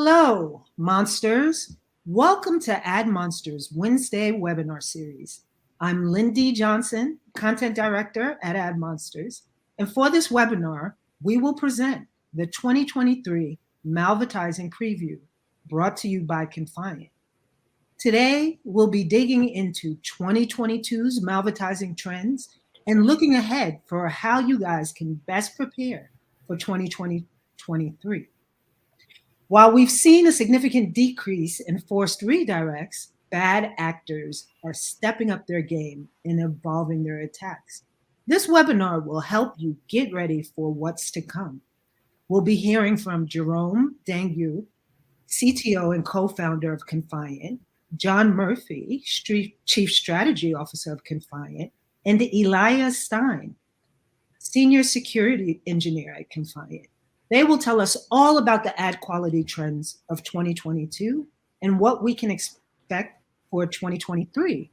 Hello, monsters. Welcome to Ad Monsters Wednesday webinar series. I'm Lindy Johnson, Content Director at Ad Monsters. And for this webinar, we will present the 2023 Malvertising Preview brought to you by Confiant. Today, we'll be digging into 2022's Malvertising trends and looking ahead for how you guys can best prepare for 2023. While we've seen a significant decrease in forced redirects, bad actors are stepping up their game and evolving their attacks. This webinar will help you get ready for what's to come. We'll be hearing from Jerome Dangu, CTO and co-founder of Confiant, John Murphy, Chief Strategy Officer of Confiant, and Eliya Stein, Senior Security Engineer at Confiant. They will tell us all about the ad quality trends of 2022 and what we can expect for 2023.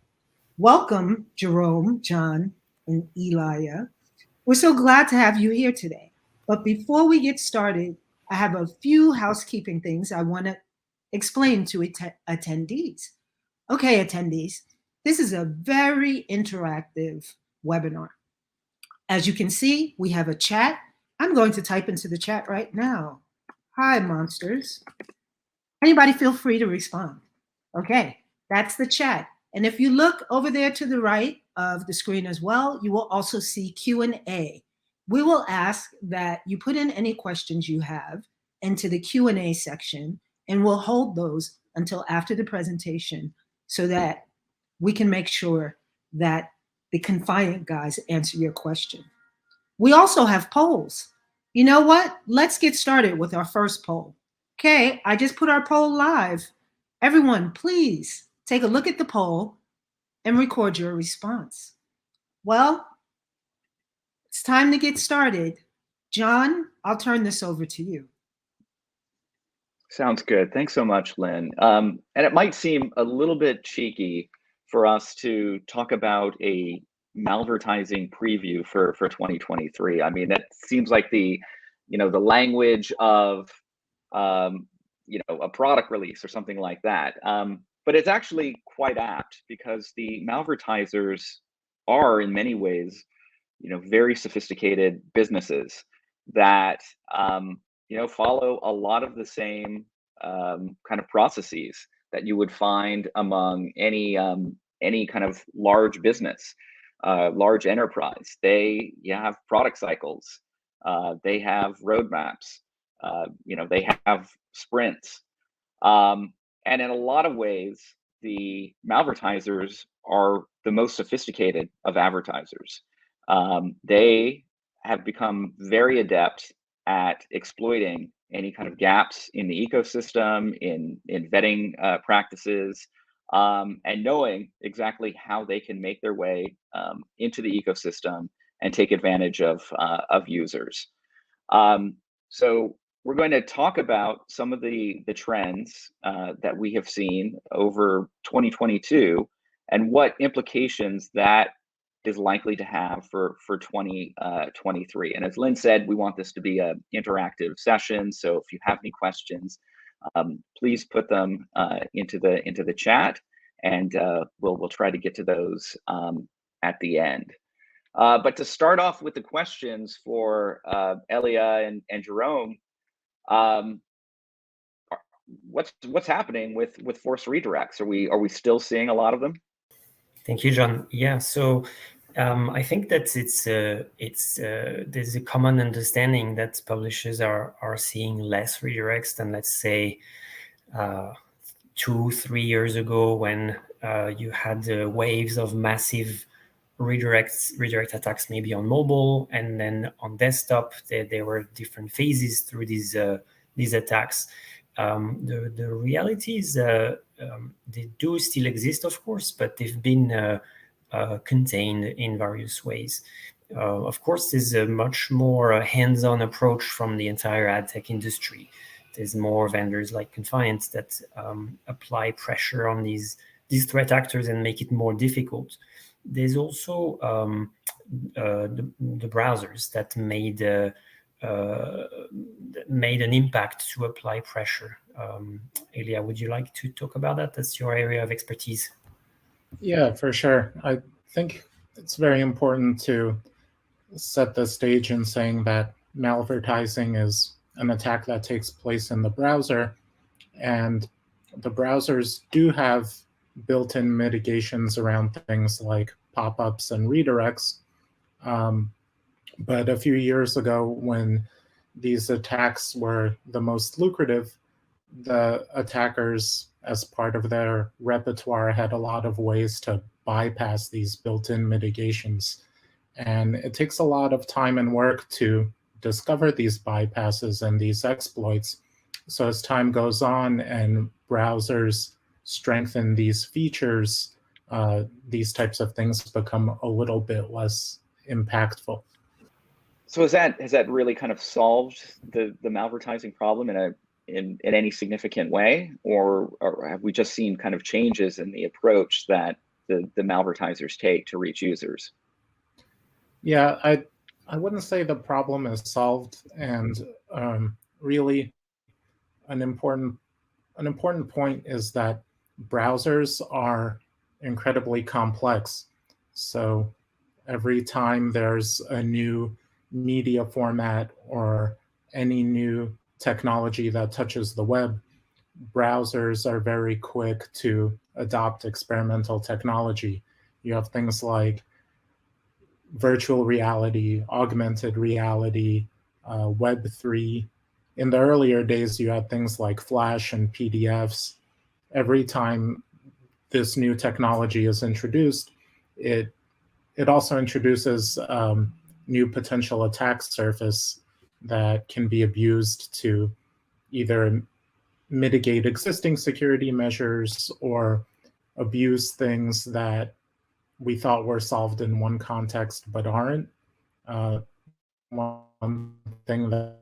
Welcome, Jerome, John, and Eliya. We're so glad to have you here today. But before we get started, I have a few housekeeping things I want to explain to attendees. Okay, attendees, this is a very interactive webinar. As you can see, we have a chat. I'm going to type into the chat right now. Hi, monsters. Anybody feel free to respond. Okay, that's the chat. And if you look over there to the right of the screen as well, you will also see Q&A. We will ask that you put in any questions you have into the Q&A section, and we'll hold those until after the presentation so that we can make sure that the Confiant guys answer your question. We also have polls. You know what? Let's get started with our first poll. Okay, I just put our poll live. Everyone, please take a look at the poll and record your response. Well, it's time to get started. John, I'll turn this over to you. Sounds good. Thanks so much, Lynn. And it might seem a little bit cheeky for us to talk about a Malvertising preview for 2023. I mean, that seems like the language of a product release or something like that. But it's actually quite apt because the Malvertisers are in many ways, very sophisticated businesses that follow a lot of the same kind of processes that you would find among any kind of large business. Large enterprise. They have product cycles. They have roadmaps. They have sprints. And in a lot of ways, the Malvertisers are the most sophisticated of advertisers. They have become very adept at exploiting any kind of gaps in the ecosystem, in vetting practices, and knowing exactly how they can make their way into the ecosystem and take advantage of users. So we're going to talk about some of the trends that we have seen over 2022 and what implications that is likely to have for 2023. And as Lynn said, we want this to be an interactive session. So if you have any questions, please put them into the chat, and we'll try to get to those at the end. But to start off with the questions for Eliya and Jerome, what's happening with forced redirects? Are we still seeing a lot of them? Thank you, John. Yeah, so I think that there's a common understanding that publishers are seeing less redirects than, let's say, 2-3 years ago, when you had waves of massive redirect attacks, maybe on mobile, and then on desktop. There were different phases through these attacks. The reality is they do still exist, of course, but they've been contained in various ways. Of course, there's a much more hands-on approach from the entire ad tech industry. There's more vendors like Confiant that apply pressure on these threat actors and make it more difficult. There's also the browsers that made an impact to apply pressure Eliya, would you like to talk about that? That's your area of expertise. Yeah, for sure. I think it's very important to set the stage in saying that malvertising is an attack that takes place in the browser, and the browsers do have built-in mitigations around things like pop-ups and redirects. But a few years ago, when these attacks were the most lucrative, the attackers, as part of their repertoire, had a lot of ways to bypass these built-in mitigations. And it takes a lot of time and work to discover these bypasses and these exploits. So as time goes on and browsers strengthen these features, these types of things become a little bit less impactful. So has that really kind of solved the malvertising problem in any significant way, or have we just seen kind of changes in the approach that the malvertisers take to reach users? Yeah, I wouldn't say the problem is solved, and really an important point is that browsers are incredibly complex. So every time there's a new media format or any new technology that touches the web, browsers are very quick to adopt experimental technology. You have things like virtual reality, augmented reality, Web3. In the earlier days, you had things like Flash and PDFs. Every time this new technology is introduced, it also introduces new potential attack surface that can be abused to either mitigate existing security measures or abuse things that we thought were solved in one context but aren't. One thing that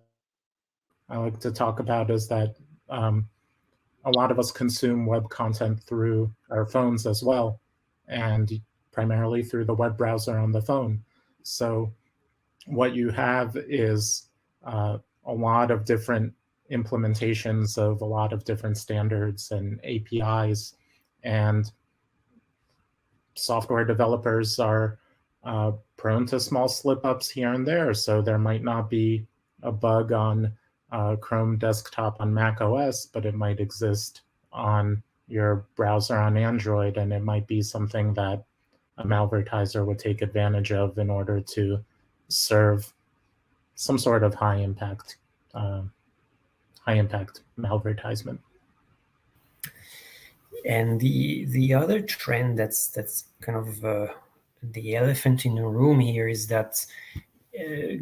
I like to talk about is that a lot of us consume web content through our phones as well, and primarily through the web browser on the phone. So what you have is a lot of different implementations of a lot of different standards and APIs, and software developers are prone to small slip-ups here and there. So there might not be a bug on Chrome desktop on Mac OS, but it might exist on your browser on Android, and it might be something that a malvertiser would take advantage of in order to serve some sort of high impact malvertisement. And the other trend that's kind of the elephant in the room here is that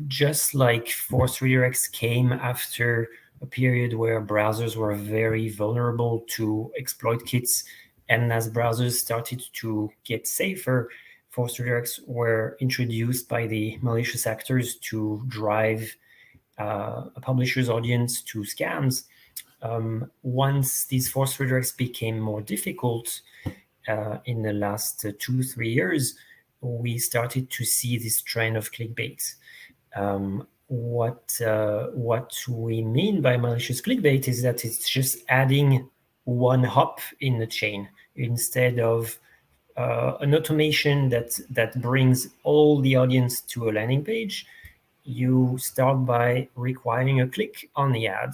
just like forced redirects came after a period where browsers were very vulnerable to exploit kits, and as browsers started to get safer, forced redirects were introduced by the malicious actors to drive a publisher's audience to scams. Once these forced redirects became more difficult in the last 2-3 years, we started to see this trend of clickbait. What we mean by malicious clickbait is that it's just adding one hop in the chain instead of an automation that brings all the audience to a landing page. You start by requiring a click on the ad.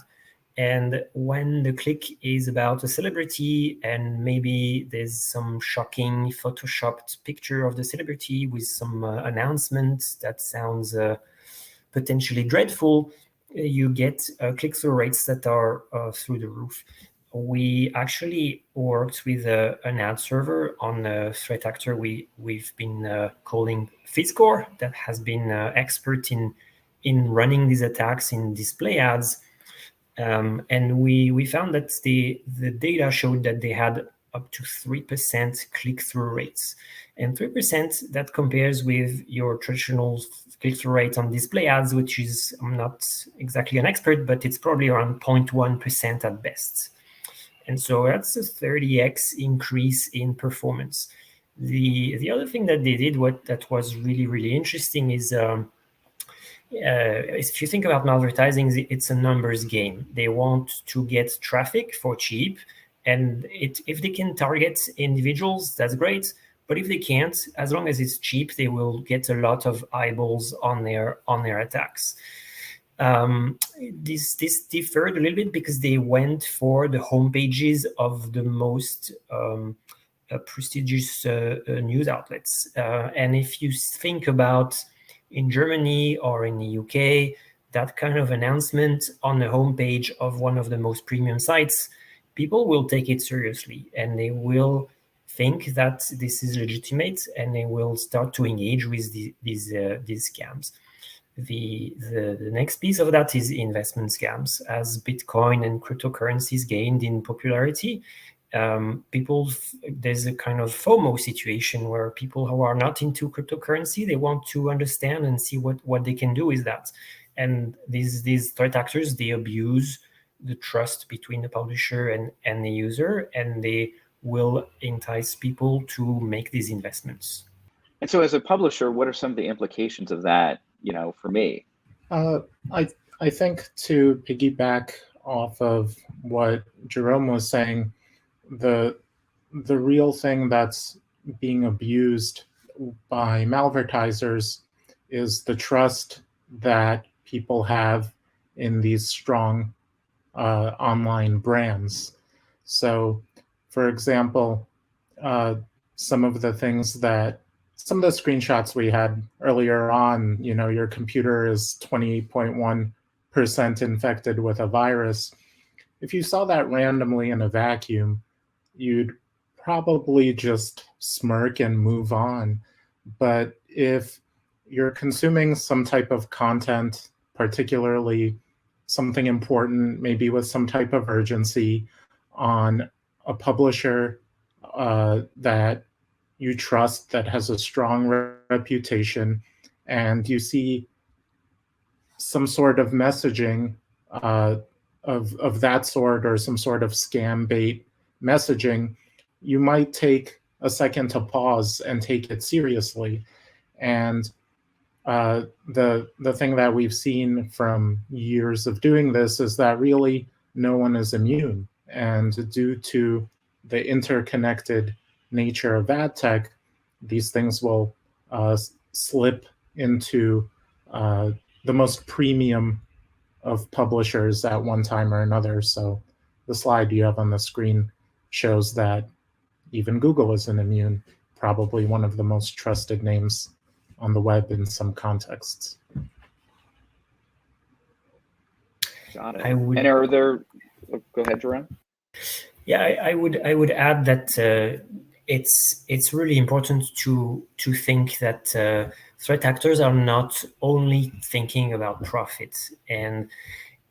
And when the click is about a celebrity and maybe there's some shocking photoshopped picture of the celebrity with some announcement that sounds potentially dreadful, you get click-through rates that are through the roof. We actually worked with an ad server on a threat actor we've been calling FeedScore that has been expert in running these attacks in display ads. And we found that the data showed that they had up to 3% click-through rates. And 3%, that compares with your traditional click-through rate on display ads, which is, I'm not exactly an expert, but it's probably around 0.1% at best. And so that's a 30x increase in performance. The other thing that they did, that was really, really interesting, is if you think about malvertising, it's a numbers game. They want to get traffic for cheap, and if they can target individuals, that's great. But if they can't, as long as it's cheap, they will get a lot of eyeballs on their attacks. This differed a little bit because they went for the homepages of the most prestigious news outlets. And if you think about in Germany or in the UK, that kind of announcement on the homepage of one of the most premium sites, people will take it seriously and they will think that this is legitimate and they will start to engage with these scams. The next piece of that is investment scams. As Bitcoin and cryptocurrencies gained in popularity, there's a kind of FOMO situation where people who are not into cryptocurrency, they want to understand and see what they can do with that. And these threat actors, they abuse the trust between the publisher and the user, and they will entice people to make these investments. And so as a publisher, what are some of the implications of that, for me? I think to piggyback off of what Jerome was saying, the real thing that's being abused by malvertisers is the trust that people have in these strong online brands. So, for example, some of the screenshots we had earlier on, your computer is 20.1% infected with a virus. If you saw that randomly in a vacuum, you'd probably just smirk and move on. But if you're consuming some type of content, particularly something important, maybe with some type of urgency, on a publisher that you trust, that has a strong reputation, and you see some sort of messaging of that sort, or some sort of scam bait messaging, you might take a second to pause and take it seriously. And the thing that we've seen from years of doing this is that really no one is immune. And due to the interconnected nature of ad tech, these things will slip into the most premium of publishers at one time or another. So the slide you have on the screen shows that even Google isn't immune, probably one of the most trusted names on the web in some contexts. Got it. And are there? Go ahead, Jerome. Yeah, I would add that it's really important to think that threat actors are not only thinking about profit, and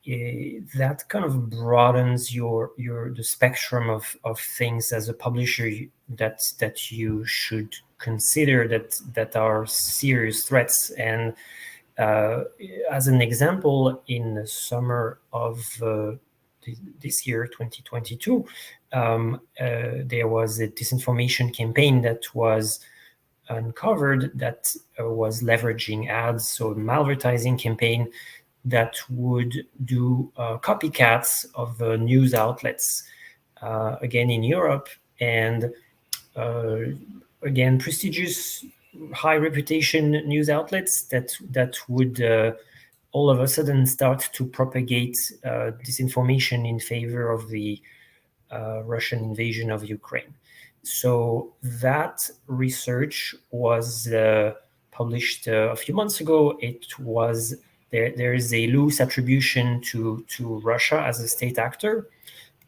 that kind of broadens the spectrum of things as a publisher that you should consider that are serious threats. And as an example, in the summer of this year, 2022, there was a disinformation campaign that was uncovered that was leveraging ads, so a malvertising campaign that would do copycats of news outlets, again in Europe, and again prestigious, high reputation news outlets that would all of a sudden start to propagate disinformation in favor of the Russian invasion of Ukraine. So that research was published a few months ago. It was there is a loose attribution to Russia as a state actor.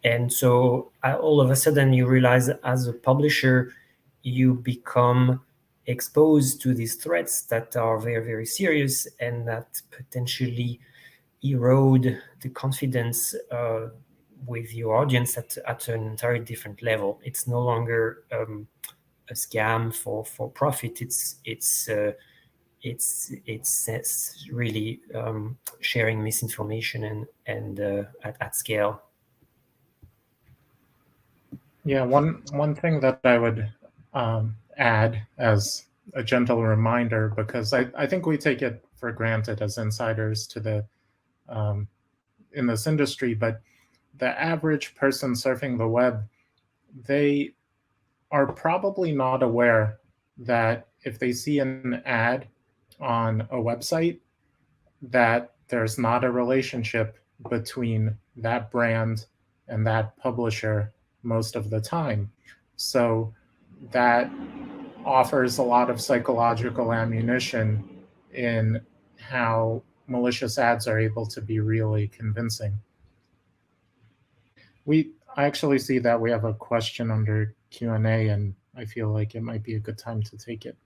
And so all of a sudden you realize as a publisher, you become exposed to these threats that are very, very serious and that potentially erode the confidence with your audience at an entirely different level. It's no longer a scam for profit. It's really sharing misinformation and at scale. Yeah, one thing that I would add as a gentle reminder, because I think we take it for granted as insiders to the in this industry, but the average person surfing the web, they are probably not aware that if they see an ad on a website, that there's not a relationship between that brand and that publisher most of the time. So that offers a lot of psychological ammunition in how malicious ads are able to be really convincing. I actually see that we have a question under Q&A, and I feel like it might be a good time to take it.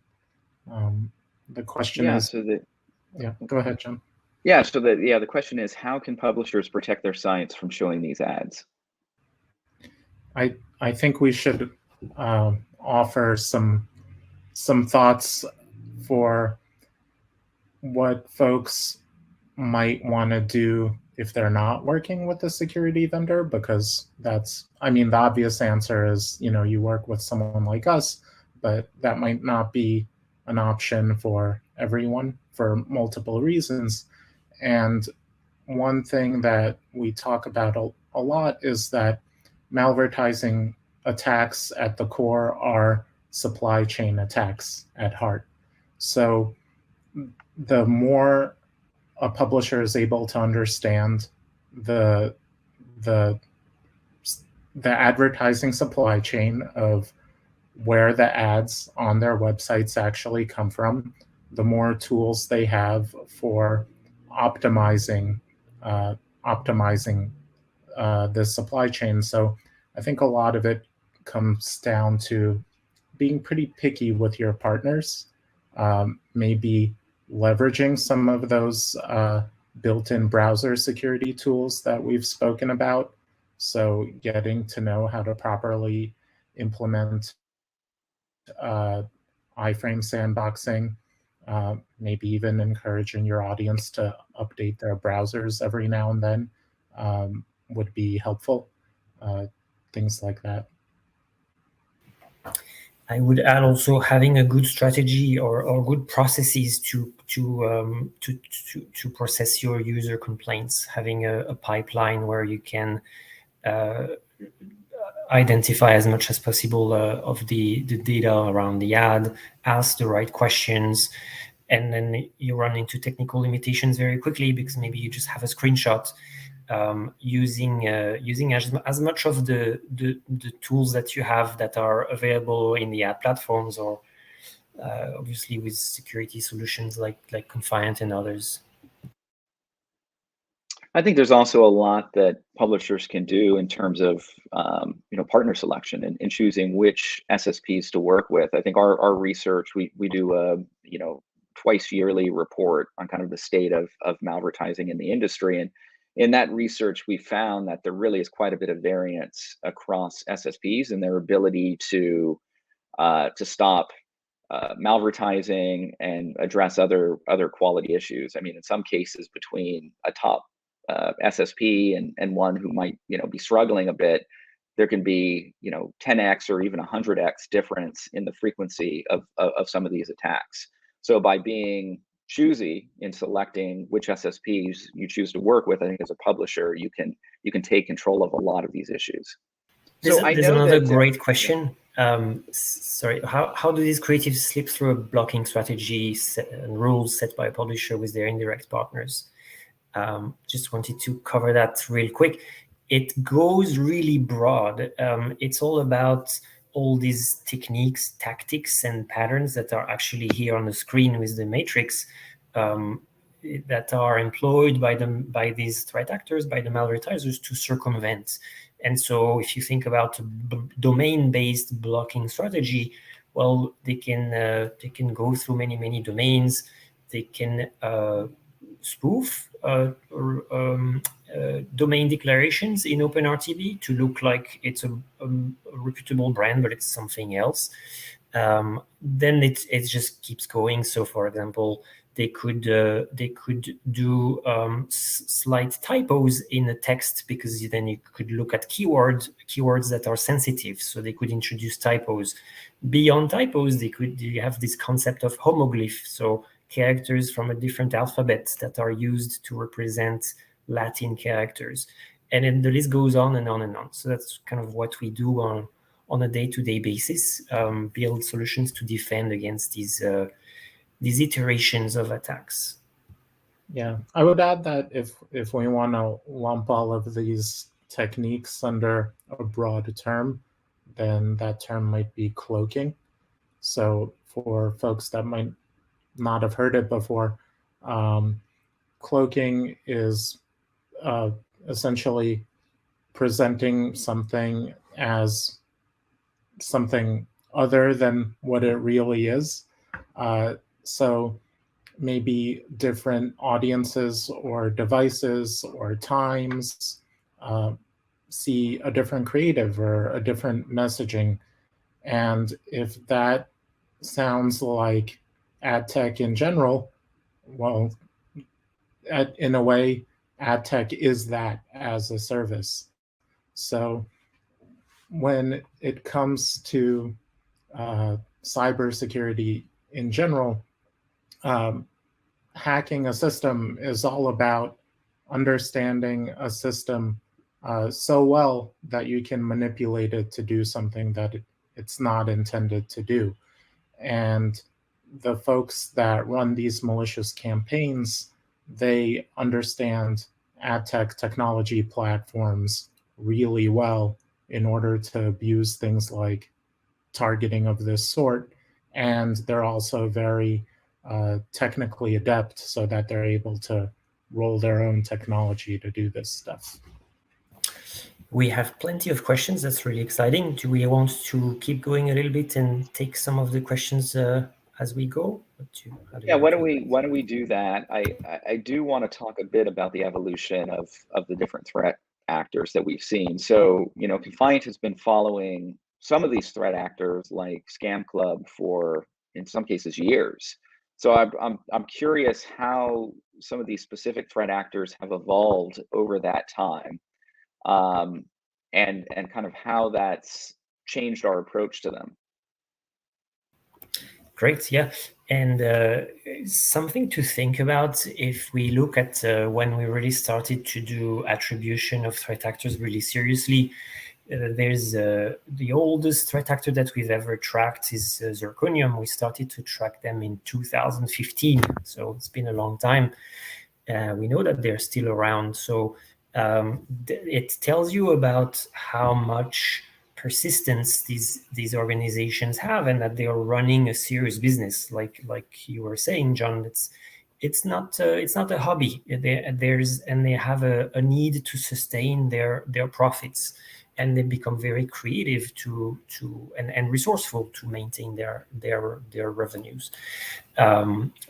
The question is, go ahead, John. Yeah, so the question is, how can publishers protect their sites from showing these ads? I think we should offer some thoughts for what folks might want to do if they're not working with a security vendor, because that's, I mean, the obvious answer is, you work with someone like us, but that might not be an option for everyone for multiple reasons. And one thing that we talk about a lot is that malvertising attacks at the core are supply chain attacks at heart. So the more a publisher is able to understand the advertising supply chain of where the ads on their websites actually come from, the more tools they have for optimizing the supply chain. So I think a lot of it comes down to being pretty picky with your partners, maybe leveraging some of those built-in browser security tools that we've spoken about. So getting to know how to properly implement iframe sandboxing, maybe even encouraging your audience to update their browsers every now and then would be helpful. Things like that. I would add also having a good strategy or good processes to process your user complaints, having a pipeline where you can identify as much as possible of the data around the ad, ask the right questions, and then you run into technical limitations very quickly because maybe you just have a screenshot. Using as much of the tools that you have that are available in the ad platforms, or obviously with security solutions like Confiant and others. I think there's also a lot that publishers can do in terms of partner selection and choosing which SSPs to work with. I think our research, we do a twice yearly report on kind of the state of malvertising in the industry, and in that research we found that there really is quite a bit of variance across SSPs and their ability to stop malvertising and address other quality issues. I mean, in some cases between a top SSP and one who might be struggling a bit, there can be 10x or even 100x difference in the frequency of some of these attacks. So by being choosy in selecting which SSPs you choose to work with, I think as a publisher you can take control of a lot of these issues. There's another great question. Sorry, how do these creatives slip through a blocking strategy and rules set by a publisher with their indirect partners? Just wanted to cover that real quick. It goes really broad. It's all about all these techniques, tactics, and patterns that are actually here on the screen with the matrix that are employed by these threat actors, by the malvertisers, to circumvent. And so if you think about domain-based blocking strategy, well, they can go through many domains. They can spoof domain declarations in OpenRTB to look like it's a reputable brand, but it's something else. Then it just keeps going. So, for example, they could do slight typos in the text, because then you could look at keywords that are sensitive. So they could introduce typos. Beyond typos, they have this concept of homoglyph. So characters from a different alphabet that are used to represent Latin characters. And then the list goes on and on and on. So that's kind of what we do on a day-to-day basis, build solutions to defend against these iterations of attacks. Yeah, I would add that if we want to lump all of these techniques under a broad term, then that term might be cloaking. So for folks that might not have heard it before, cloaking is essentially presenting something as something other than what it really is. So maybe different audiences or devices or times see a different creative or a different messaging. And if that sounds like ad tech in general, well, in a way, ad tech is that as a service. So when it comes to cybersecurity in general, hacking a system is all about understanding a system so well that you can manipulate it to do something that it's not intended to do. And the folks that run these malicious campaigns, they understand ad tech technology platforms really well in order to abuse things like targeting of this sort. And they're also very technically adept so that they're able to roll their own technology to do this stuff. We have plenty of questions. That's really exciting. Do we want to keep going a little bit and take some of the questions as we go? Yeah, why don't we do that? I do want to talk a bit about the evolution of the different threat actors that we've seen. So, you know, Confiant has been following some of these threat actors like Scam Club for, in some cases, years. So I'm curious how some of these specific threat actors have evolved over that time, and kind of how that's changed our approach to them. Great, yeah. And something to think about if we look at when we really started to do attribution of threat actors really seriously. There's the oldest threat actor that we've ever tracked is Zirconium. We started to track them in 2015, so it's been a long time. We know that they're still around, so it tells you about how much persistence these organizations have, and that they are running a serious business. Like you were saying, John, it's not a hobby. They have a need to sustain their profits. And they become very creative and resourceful to maintain their revenues.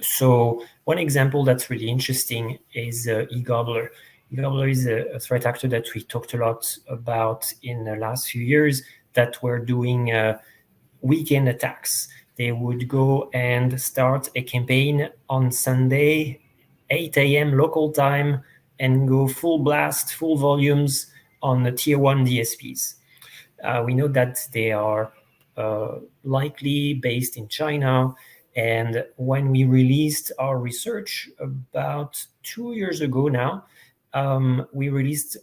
So one example that's really interesting is eGobbler. eGobbler is a threat actor that we talked a lot about in the last few years that were doing weekend attacks. They would go and start a campaign on Sunday, 8 a.m. local time, and go full blast, full volumes on the tier 1 DSPs. We know that they are likely based in China. And when we released our research about 2 years ago now, we released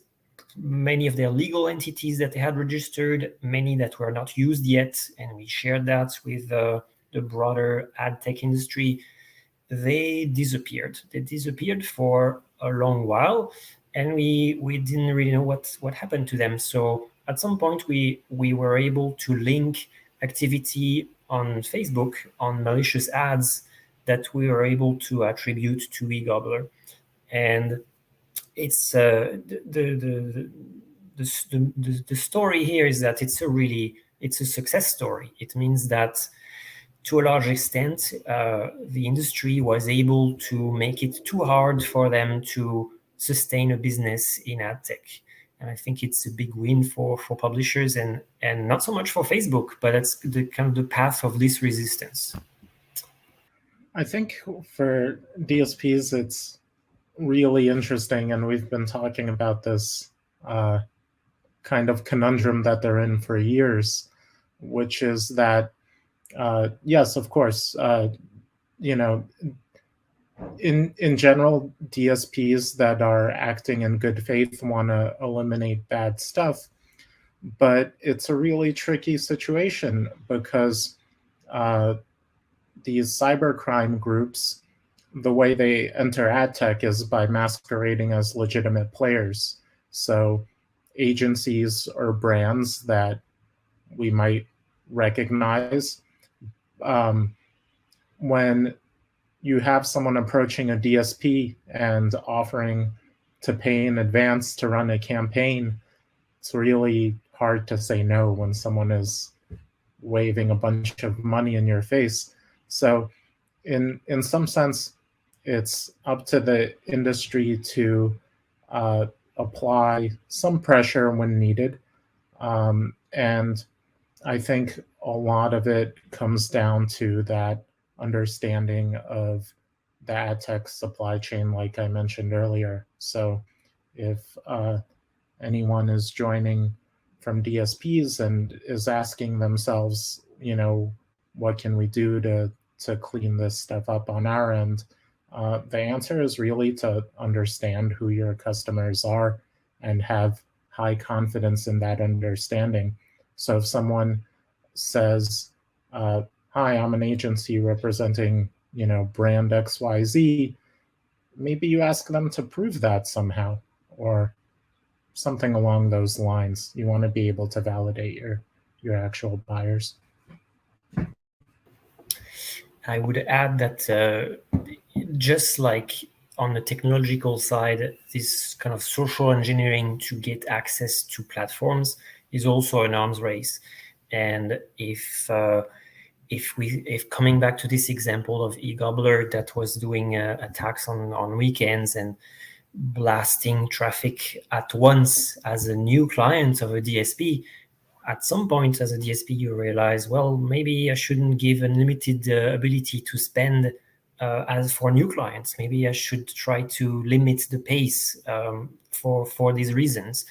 many of their legal entities that they had registered, many that were not used yet, and we shared that with the broader ad tech industry. They disappeared. They disappeared for a long while, and we didn't really know what happened to them. So at some point, we were able to link activity on Facebook on malicious ads that we were able to attribute to eGobbler. And it's the story here is that it's a success story. It means that to a large extent, the industry was able to make it too hard for them to sustain a business in ad tech. And I think it's a big win for publishers and not so much for Facebook, but it's the kind of the path of least resistance. I think for DSPs, it's really interesting, and we've been talking about this kind of conundrum that they're in for years, which is that, yes, of course, in general, DSPs that are acting in good faith want to eliminate bad stuff, but it's a really tricky situation because these cybercrime groups, the way they enter ad tech is by masquerading as legitimate players. So agencies or brands that we might recognize, when you have someone approaching a DSP and offering to pay in advance to run a campaign, it's really hard to say no when someone is waving a bunch of money in your face. So in some sense, it's up to the industry to apply some pressure when needed. And I think a lot of it comes down to that understanding of the ad tech supply chain, like I mentioned earlier. So if anyone is joining from DSPs and is asking themselves, what can we do to clean this stuff up on our end? The answer is really to understand who your customers are and have high confidence in that understanding. So if someone says, hi, I'm an agency representing, brand XYZ, maybe you ask them to prove that somehow, or something along those lines. You want to be able to validate your actual buyers. I would add that just like on the technological side, this kind of social engineering to get access to platforms is also an arms race. And if coming back to this example of eGobbler that was doing attacks on weekends and blasting traffic at once as a new client of a DSP, at some point as a DSP, you realize, well, maybe I shouldn't give unlimited ability to spend as for new clients. Maybe I should try to limit the pace for these reasons.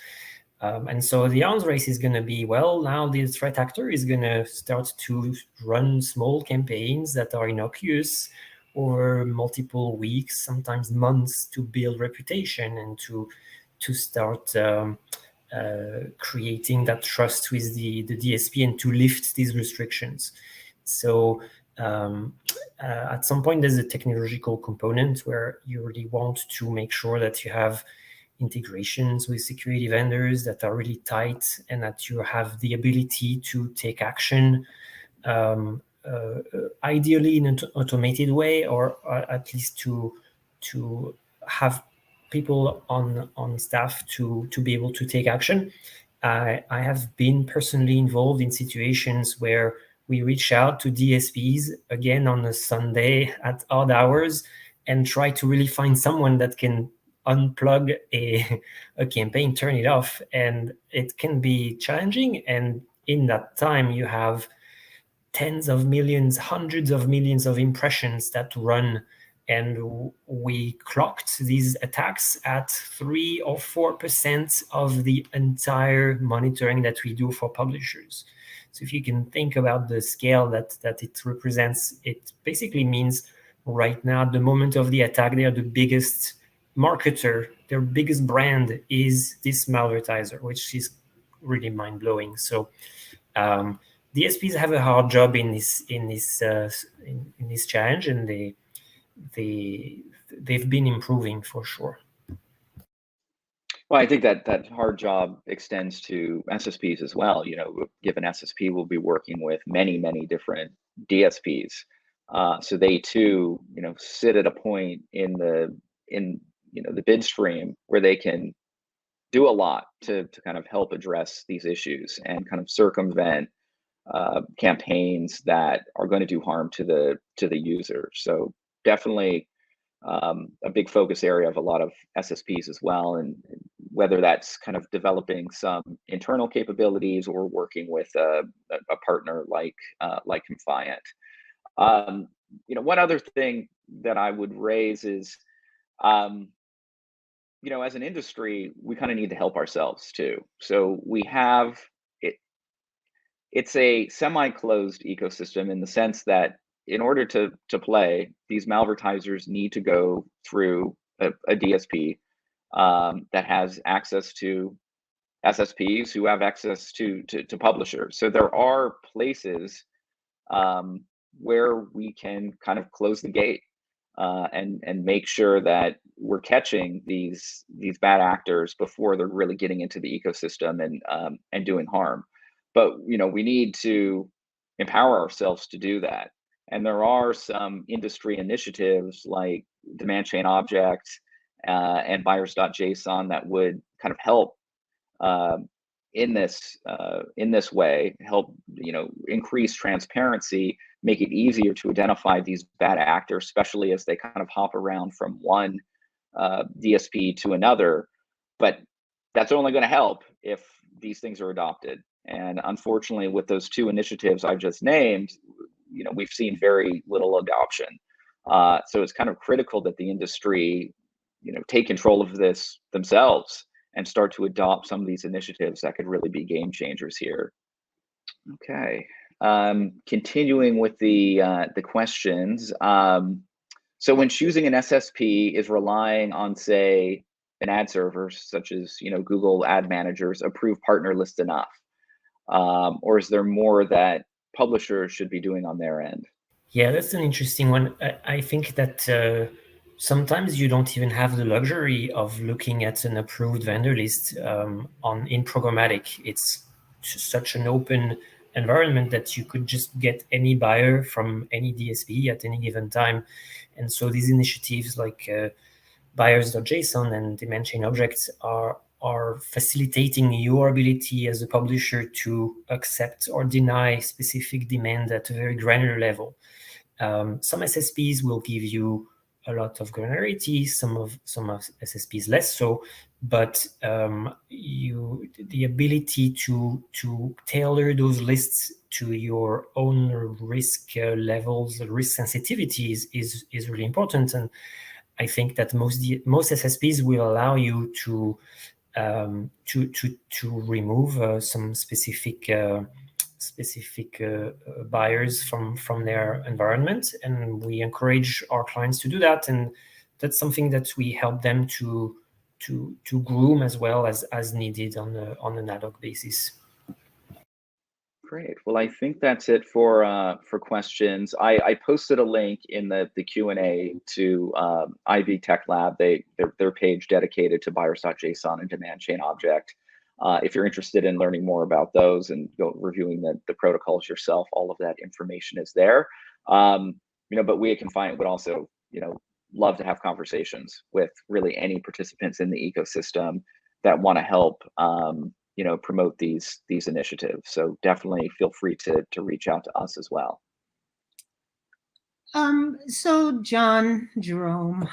And so the arms race is going to be, well, now the threat actor is going to start to run small campaigns that are innocuous over multiple weeks, sometimes months, to build reputation and to start creating that trust with the DSP and to lift these restrictions. So at some point, there's a technological component where you really want to make sure that you have integrations with security vendors that are really tight and that you have the ability to take action, ideally in an automated way, or at least to have people on staff to be able to take action. I have been personally involved in situations where we reach out to DSPs again on a Sunday at odd hours and try to really find someone that can unplug a campaign, turn it off, and it can be challenging. And in that time, you have tens of millions, hundreds of millions of impressions that run. And we clocked these attacks at 3 or 4% of the entire monitoring that we do for publishers. So if you can think about the scale that it represents, it basically means right now, at the moment of the attack, they are the biggest marketer, their biggest brand is this Malvertiser, which is really mind-blowing. So DSPs have a hard job in this challenge, and they've been improving for sure. Well, I think that hard job extends to SSPs as well. Given SSP will be working with many different DSPs, so they too, sit at a point in the bid stream where they can do a lot to kind of help address these issues and kind of circumvent campaigns that are going to do harm to the user. So definitely a big focus area of a lot of SSPs as well, and whether that's kind of developing some internal capabilities or working with a partner like Confiant. One other thing that I would raise is, as an industry, we kind of need to help ourselves too. So we have it's a semi-closed ecosystem in the sense that in order to play, these malvertisers need to go through a DSP that has access to SSPs who have access to publishers. So there are places where we can kind of close the gate and make sure that we're catching these bad actors before they're really getting into the ecosystem and doing harm. But we need to empower ourselves to do that. And there are some industry initiatives like demand chain objects and buyers.json that would kind of help in this way, help increase transparency, make it easier to identify these bad actors, especially as they kind of hop around from one DSP to another. But that's only going to help if these things are adopted. And unfortunately, with those two initiatives I've just named, we've seen very little adoption. So it's kind of critical that the industry, take control of this themselves and start to adopt some of these initiatives that could really be game changers here. Okay, continuing with the questions. So when choosing an SSP, is relying on, say, an ad server such as Google Ad Manager's approved partner list enough, or is there more that publishers should be doing on their end? Yeah, that's an interesting one. I think that sometimes you don't even have the luxury of looking at an approved vendor list in programmatic. It's such an open environment that you could just get any buyer from any DSP at any given time. And so these initiatives like buyers.json and demand chain objects are facilitating your ability as a publisher to accept or deny specific demand at a very granular level. Some SSPs will give you a lot of granularity, some of SSPs less so, but the ability to tailor those lists to your own risk levels, risk sensitivities is really important. And I think that most SSPs will allow you to remove some specific buyers from their environment, and we encourage our clients to do that, and that's something that we help them to groom as well as needed on an ad hoc basis. Great. Well, I think that's it for questions. I posted a link in the Q&A to Ivy Tech Lab, their page dedicated to buyers.json and demand chain object. If you're interested in learning more about those and reviewing the protocols yourself, all of that information is there. But we at Confiant would also, love to have conversations with really any participants in the ecosystem that want to help, promote these initiatives. So definitely feel free to reach out to us as well. So John, Jerome,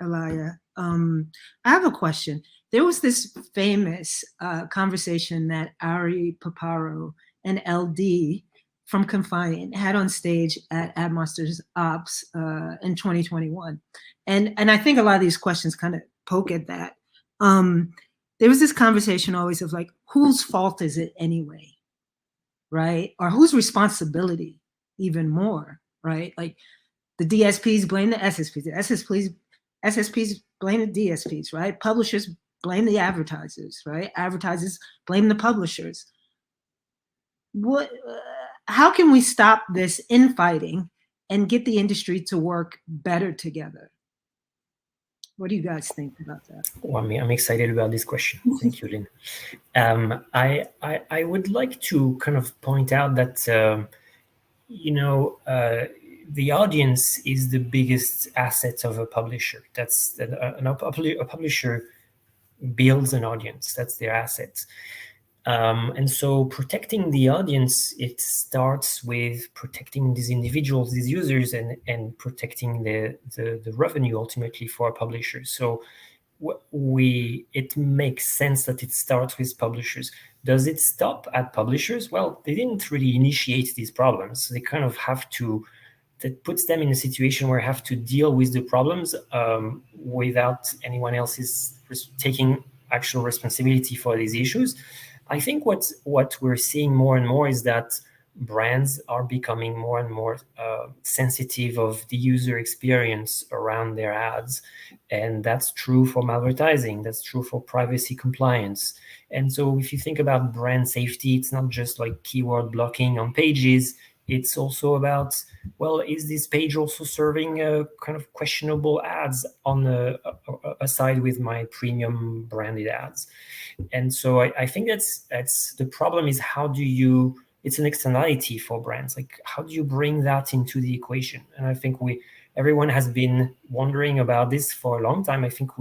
Eliya, I have a question. There was this famous conversation that Ari Paparo and LD from Confiant had on stage at AdMonsters Ops in 2021. And I think a lot of these questions kind of poke at that. There was this conversation always of like, whose fault is it anyway, right? Or whose responsibility even more, right? Like the DSPs blame the SSPs, the SSPs blame the DSPs, right? Publishers blame the advertisers, right? Advertisers blame the publishers. How can we stop this infighting and get the industry to work better together? What do you guys think about that? Well, I'm excited about this question. Thank you, Lynn. I would like to kind of point out that, the audience is the biggest asset of a publisher. That's a publisher builds an audience. That's their asset. And so protecting the audience, it starts with protecting these individuals, these users, and protecting the revenue ultimately for our publishers. So it makes sense that it starts with publishers. Does it stop at publishers? Well, they didn't really initiate these problems. They kind of have to, that puts them in a situation where they have to deal with the problems without anyone else is taking actual responsibility for these issues. I think what we're seeing more and more is that brands are becoming more and more sensitive of the user experience around their ads. And that's true for malvertising, that's true for privacy compliance. And so if you think about brand safety, it's not just like keyword blocking on pages, it's also about, well, is this page also serving kind of questionable ads on aside with my premium branded ads? And so I think that's the problem, is how do you, it's an externality for brands, like how do you bring that into the equation? And I think everyone has been wondering about this for a long time. I think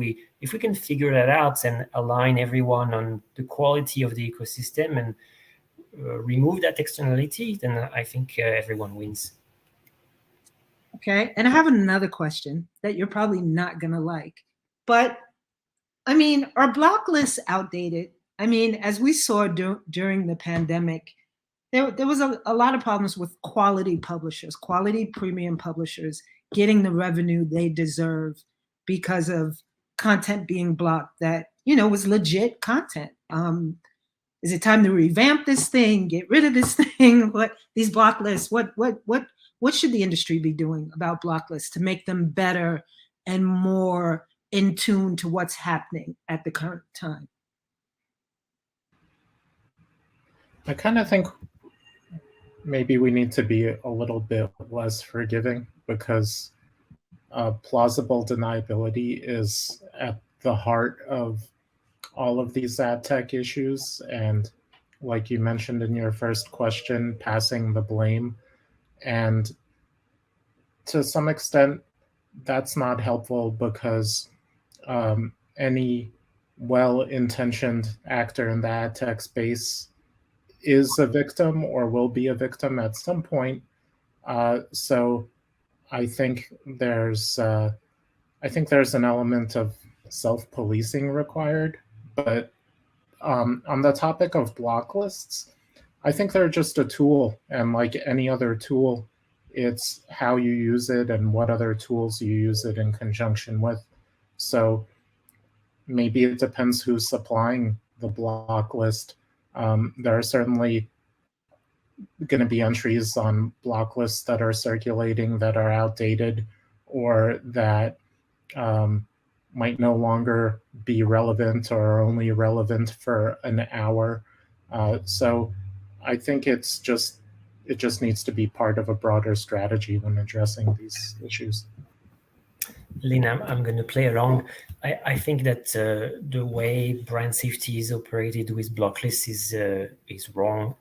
if we can figure that out and align everyone on the quality of the ecosystem and remove that externality, then I think everyone wins. Okay, and I have another question that you're probably not gonna like, but I mean, are block lists outdated? I mean, as we saw during the pandemic, there was a lot of problems with quality publishers, quality premium publishers getting the revenue they deserve because of content being blocked that, was legit content. Is it time to revamp this thing, get rid of this thing? What these block lists, what should the industry be doing about block lists to make them better and more in tune to what's happening at the current time? I kind of think maybe we need to be a little bit less forgiving, because plausible deniability is at the heart of all of these ad tech issues. And like you mentioned in your first question, passing the blame. And to some extent, that's not helpful, because any well-intentioned actor in the ad tech space is a victim or will be a victim at some point. So I think there's an element of self-policing required. But on the topic of block lists, I think they're just a tool, and like any other tool, it's how you use it and what other tools you use it in conjunction with. So maybe it depends who's supplying the block list. There are certainly going to be entries on block lists that are circulating that are outdated, or that might no longer be relevant or are only relevant for an hour. So I think it just needs to be part of a broader strategy when addressing these issues. Lynn, I'm going to play along. I think that the way brand safety is operated with block lists is wrong,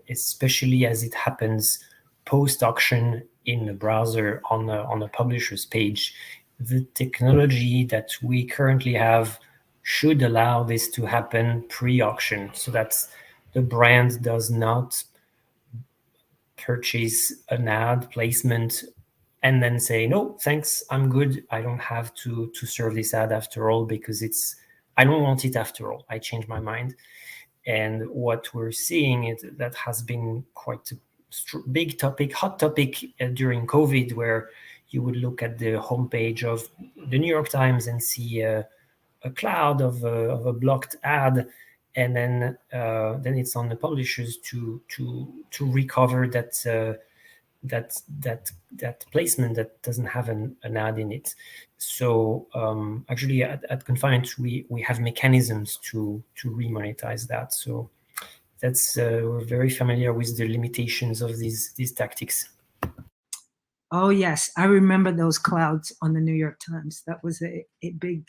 especially as it happens post-auction in the browser on a publisher's page. The technology that we currently have should allow this to happen pre-auction, so that the brand does not purchase an ad placement and then say, no, thanks, I'm good. I don't have to serve this ad after all, because I don't want it after all. I changed my mind. And what we're seeing is that has been quite a big topic, hot topic during COVID, where you would look at the homepage of the New York Times and see a cloud of a blocked ad, and then it's on the publishers to recover that placement that doesn't have an ad in it. So actually at Confiant, we have mechanisms to remonetize that. So that's we're very familiar with the limitations of these tactics. Oh yes, I remember those clouds on the New York Times. That was a big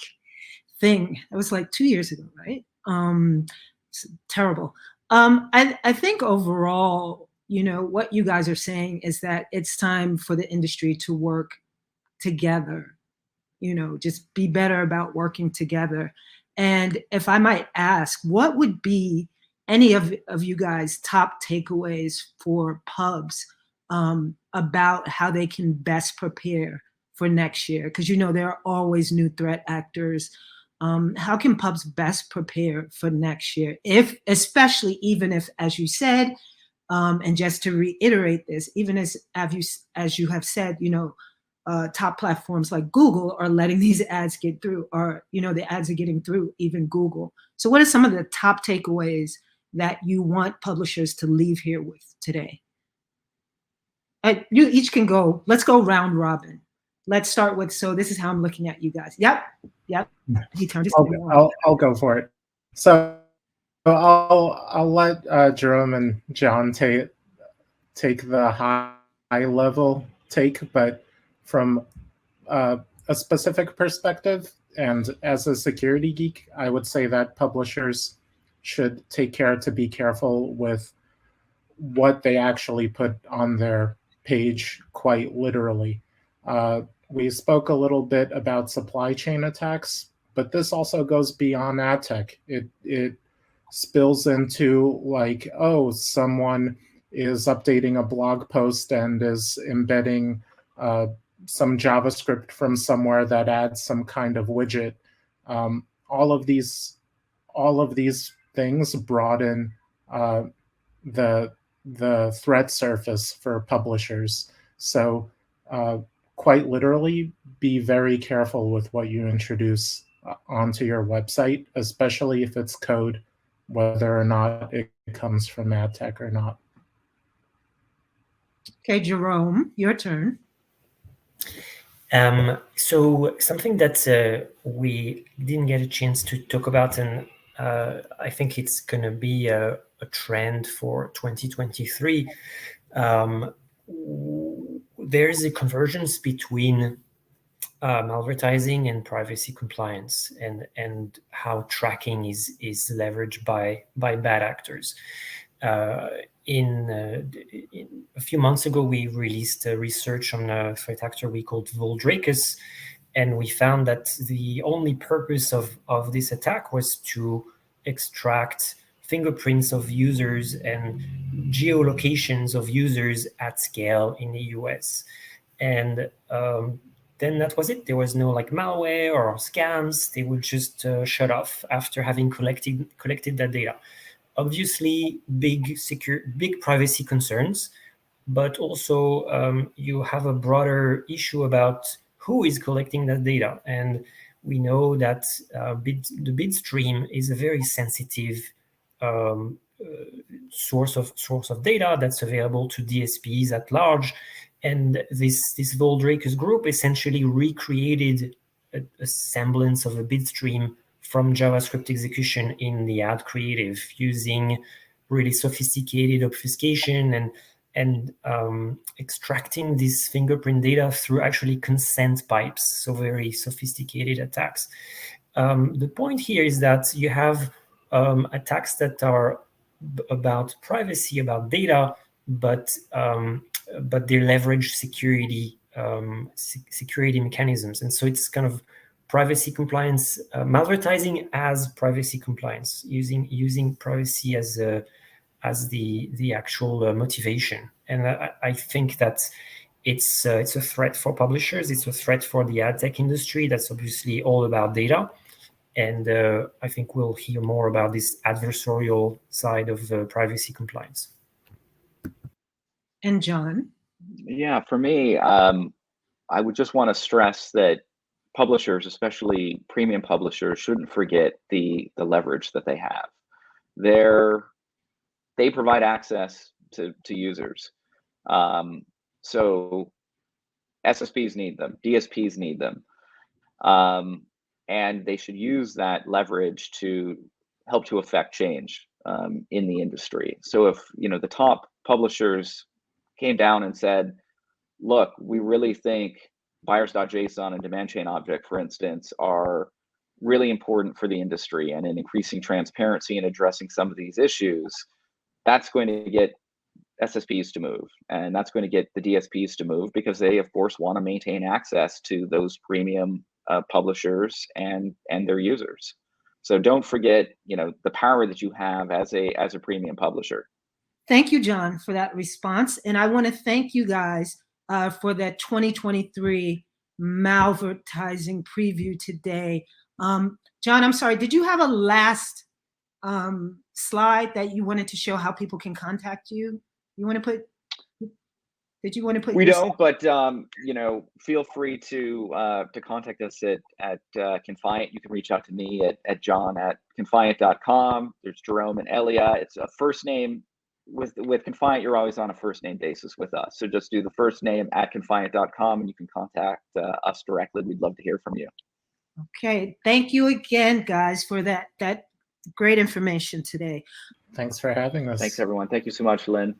thing. It was like 2 years ago, right? It's terrible. I think overall, what you guys are saying is that it's time for the industry to work together, just be better about working together. And if I might ask, what would be any of you guys' top takeaways for pubs about how they can best prepare for next year? Because there are always new threat actors. How can pubs best prepare for next year, especially even if, as you said, and just to reiterate this, even as you have said, top platforms like Google are letting these ads get through, or the ads are getting through even Google. So what are some of the top takeaways that you want publishers to leave here with today? You each can go. Let's go round robin. Let's start with, so this is how I'm looking at you guys. Yep. He turned his camera on. I'll go for it. So I'll let Jerome and John take the high level take, but from a specific perspective, and as a security geek, I would say that publishers should take care to be careful with what they actually put on their page, quite literally. We spoke a little bit about supply chain attacks, but this also goes beyond ad tech. It spills into like, oh, someone is updating a blog post and is embedding some JavaScript from somewhere that adds some kind of widget. All of these things broaden the threat surface for publishers. So quite literally, be very careful with what you introduce onto your website, especially if it's code, whether or not it comes from ad tech or not. Okay, Jerome, your turn. So something that we didn't get a chance to talk about, and I think it's going to be a trend for 2023. There is a convergence between malvertising and privacy compliance, and how tracking is leveraged by bad actors. In a few months ago, we released research on a threat actor we called Voldracus, and we found that the only purpose of this attack was to extract fingerprints of users and geolocations of users at scale in the US. And then that was it. There was no like malware or scams. They would just shut off after having collected that data. Obviously, big privacy concerns, but also you have a broader issue about who is collecting that data. And we know that the bid stream is a very sensitive source of data that's available to DSPs at large. And this Voldracus group essentially recreated a semblance of a bid stream from JavaScript execution in the ad creative, using really sophisticated obfuscation and extracting this fingerprint data through actually consent pipes, so very sophisticated attacks. The point here is that you have attacks that are about privacy, about data, but they leverage security mechanisms, and so it's kind of privacy compliance, malvertising as privacy compliance, using privacy as the actual motivation. And I think that it's a threat for publishers. It's a threat for the ad tech industry. That's obviously all about data. And I think we'll hear more about this adversarial side of privacy compliance. And John? Yeah, for me, I would just want to stress that publishers, especially premium publishers, shouldn't forget the leverage that they have. They provide access to users. So SSPs need them, DSPs need them. And they should use that leverage to help to affect change in the industry. So if the top publishers came down and said, look, we really think buyers.json and demand chain object, for instance, are really important for the industry and in increasing transparency and addressing some of these issues, that's going to get SSPs to move, and that's going to get the DSPs to move, because they, of course, want to maintain access to those premium publishers and their users. So don't forget, the power that you have as a premium publisher. Thank you, John, for that response. And I want to thank you guys for that 2023 Malvertising preview today. John, I'm sorry, did you have a last slide that you wanted to show how people can contact you? Did you want to put? We don't, but feel free to contact us at Confiant. You can reach out to me at John@confiant.com. There's Jerome and Eliya. It's a first name, with Confiant, you're always on a first name basis with us. So just do the first name at confiant.com and you can contact us directly. We'd love to hear from you. Okay. Thank you again, guys, for that great information today. Thanks for having us. Thanks, everyone. Thank you so much, Lynn.